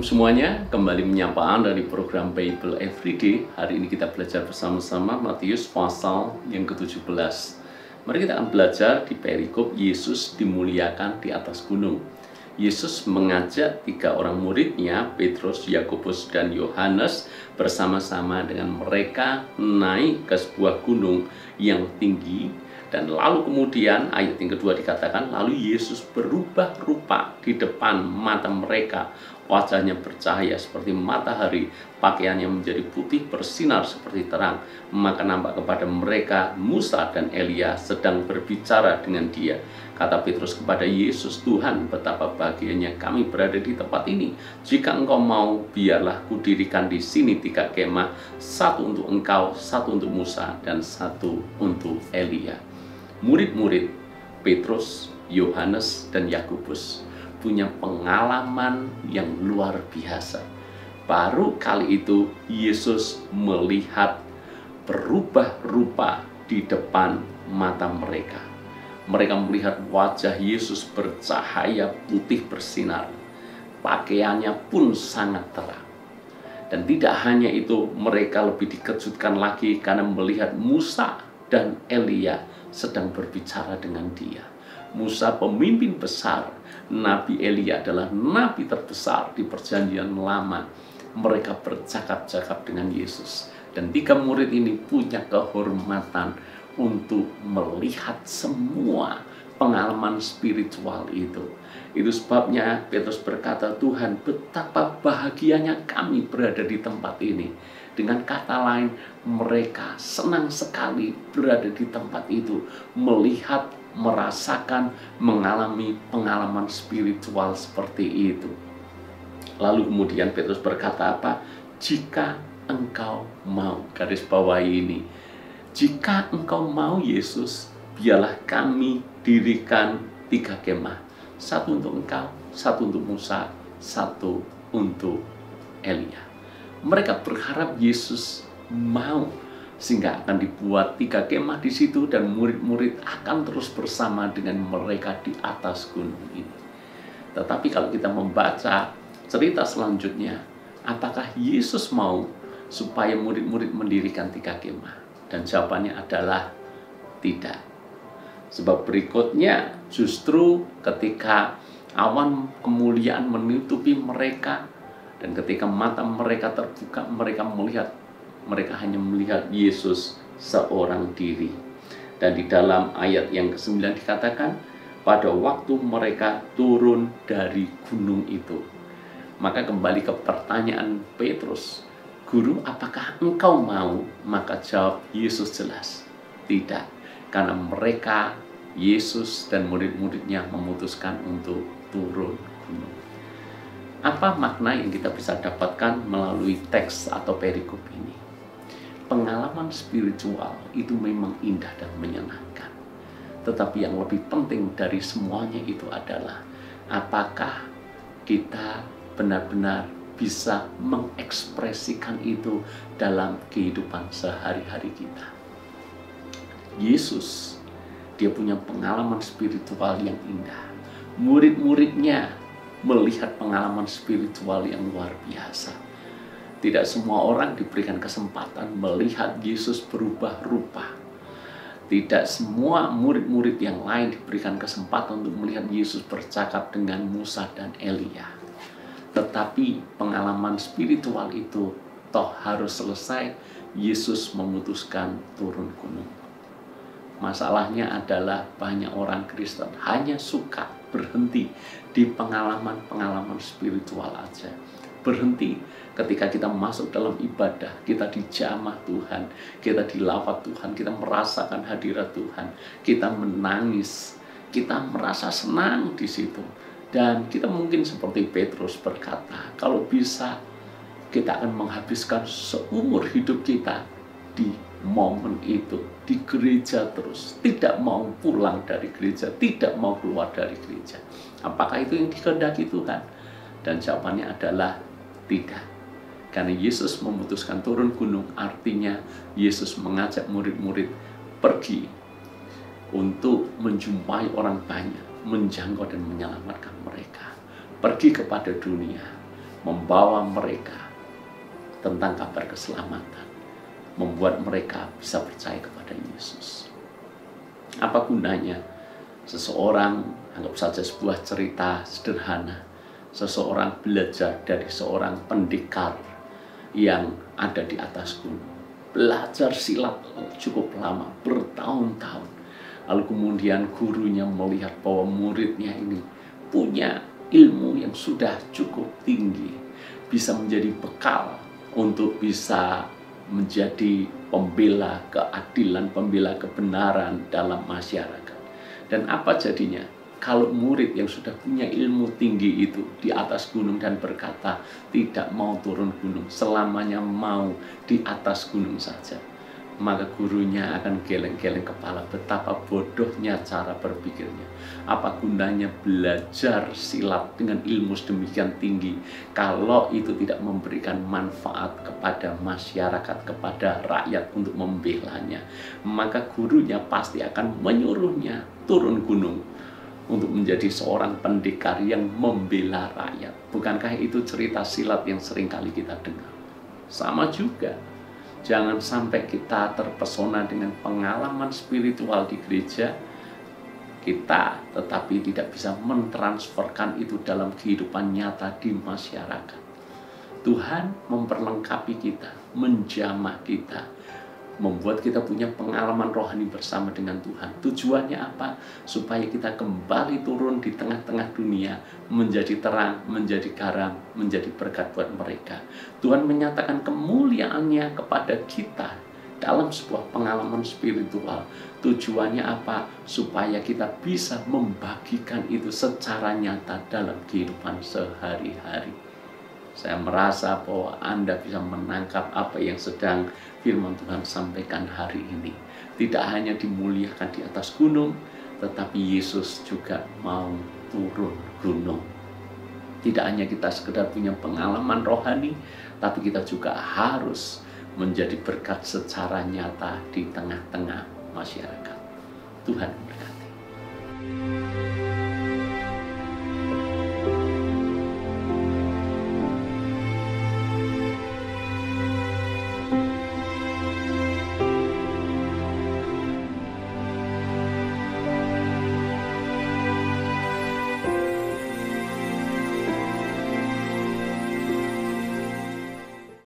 Shalom semuanya, kembali menyapa Anda di program Bible Everyday. Hari ini kita belajar bersama-sama Matius pasal yang ke-17. Mari kita akan belajar di perikop Yesus dimuliakan di atas gunung. Yesus mengajak 3 orang muridnya, Petrus, Yakobus, dan Yohanes, bersama-sama dengan mereka naik ke sebuah gunung yang tinggi. Dan lalu kemudian ayat yang kedua dikatakan, lalu Yesus berubah rupa di depan mata mereka. Wajahnya bercahaya seperti matahari, pakaiannya menjadi putih bersinar seperti terang. Maka nampak kepada mereka Musa dan Elia sedang berbicara dengan dia. Kata Petrus kepada Yesus, Tuhan, betapa bahagianya kami berada di tempat ini. Jika engkau mau, biarlah kudirikan di sini 3 kemah, 1 untuk engkau, 1 untuk Musa, dan 1 untuk Elia. Murid-murid Petrus, Yohanes, dan Yakobus punya pengalaman yang luar biasa. Baru kali itu Yesus melihat berubah rupa di depan mata mereka. Mereka melihat wajah Yesus bercahaya putih bersinar. Pakaiannya pun sangat terang. Dan tidak hanya itu, mereka lebih dikejutkan lagi karena melihat Musa dan Elia sedang berbicara dengan dia. Musa pemimpin besar, Nabi Elia adalah nabi terbesar di perjanjian lama. Mereka bercakap-cakap dengan Yesus. Dan 3 murid ini punya kehormatan untuk melihat semua pengalaman spiritual itu. Itu sebabnya Petrus berkata, Tuhan, betapa bahagianya kami berada di tempat ini. Dengan kata lain, mereka senang sekali berada di tempat itu, melihat, merasakan, mengalami pengalaman spiritual seperti itu. Lalu kemudian Petrus berkata apa? Jika engkau mau, garis bawahi ini, jika engkau mau Yesus, biarlah kami dirikan 3 kemah. 1 untuk engkau, 1 untuk Musa, 1 untuk Elia. Mereka berharap Yesus mau, sehingga akan dibuat 3 kemah di situ dan murid-murid akan terus bersama dengan mereka di atas gunung ini. Tetapi kalau kita membaca cerita selanjutnya, apakah Yesus mau supaya murid-murid mendirikan 3 kemah? Dan jawabannya adalah tidak. Sebab berikutnya justru ketika awan kemuliaan menutupi mereka, dan ketika mata mereka terbuka, mereka hanya melihat Yesus seorang diri. Dan di dalam ayat yang ke-9 dikatakan, pada waktu mereka turun dari gunung itu. Maka kembali ke pertanyaan Petrus, Guru, apakah engkau mau? Maka jawab Yesus jelas, tidak. Karena mereka, Yesus dan murid-muridnya memutuskan untuk turun gunung. Apa makna yang kita bisa dapatkan melalui teks atau perikop ini? Pengalaman spiritual itu memang indah dan menyenangkan. Tetapi yang lebih penting dari semuanya itu adalah apakah kita benar-benar bisa mengekspresikan itu dalam kehidupan sehari-hari kita. Yesus, dia punya pengalaman spiritual yang indah. Murid-muridnya melihat pengalaman spiritual yang luar biasa. Tidak semua orang diberikan kesempatan melihat Yesus berubah rupa. Tidak semua murid-murid yang lain diberikan kesempatan untuk melihat Yesus bercakap dengan Musa dan Elia. Tetapi pengalaman spiritual itu toh harus selesai. Yesus memutuskan turun gunung. Masalahnya adalah banyak orang Kristen hanya suka berhenti di pengalaman-pengalaman spiritual aja. Berhenti ketika kita masuk dalam ibadah, kita dijamah Tuhan, kita dilawat Tuhan, kita merasakan hadirat Tuhan, kita menangis, kita merasa senang di situ. Dan kita mungkin seperti Petrus berkata, kalau bisa kita akan menghabiskan seumur hidup kita di momen itu, di gereja terus, tidak mau pulang dari gereja, tidak mau keluar dari gereja. Apakah itu yang dikehendaki Tuhan? Dan jawabannya adalah tidak. Karena Yesus memutuskan turun gunung, artinya Yesus mengajak murid-murid pergi untuk menjumpai orang banyak, menjangkau dan menyelamatkan mereka. Pergi kepada dunia, membawa mereka tentang kabar keselamatan, membuat mereka bisa percaya kepada Yesus. Apa gunanya seseorang, anggap saja sebuah cerita sederhana, seseorang belajar dari seorang pendekar yang ada di atas gunung, belajar silat cukup lama, bertahun-tahun, lalu kemudian gurunya melihat bahwa muridnya ini punya ilmu yang sudah cukup tinggi, bisa menjadi bekal untuk bisa menjadi pembela keadilan, pembela kebenaran dalam masyarakat. Dan apa jadinya kalau murid yang sudah punya ilmu tinggi itu di atas gunung dan berkata tidak mau turun gunung, selamanya mau di atas gunung saja? Maka gurunya akan geleng-geleng kepala, betapa bodohnya cara berpikirnya. Apa gunanya belajar silat dengan ilmu sedemikian tinggi kalau itu tidak memberikan manfaat kepada masyarakat, kepada rakyat untuk membelanya? Maka gurunya pasti akan menyuruhnya turun gunung untuk menjadi seorang pendekar yang membela rakyat. Bukankah itu cerita silat yang sering kali kita dengar? Sama juga, jangan sampai kita terpesona dengan pengalaman spiritual di gereja kita, tetapi tidak bisa mentransferkan itu dalam kehidupan nyata di masyarakat. Tuhan memperlengkapi kita, menjamah kita, membuat kita punya pengalaman rohani bersama dengan Tuhan. Tujuannya apa? Supaya kita kembali turun di tengah-tengah dunia, menjadi terang, menjadi garam, menjadi berkat buat mereka. Tuhan menyatakan kemuliaannya kepada kita dalam sebuah pengalaman spiritual. Tujuannya apa? Supaya kita bisa membagikan itu secara nyata dalam kehidupan sehari-hari. Saya merasa bahwa Anda bisa menangkap apa yang sedang firman Tuhan sampaikan hari ini. Tidak hanya dimuliakan di atas gunung, tetapi Yesus juga mau turun gunung. Tidak hanya kita sekedar punya pengalaman rohani, tapi kita juga harus menjadi berkat secara nyata di tengah-tengah masyarakat. Tuhan berkati.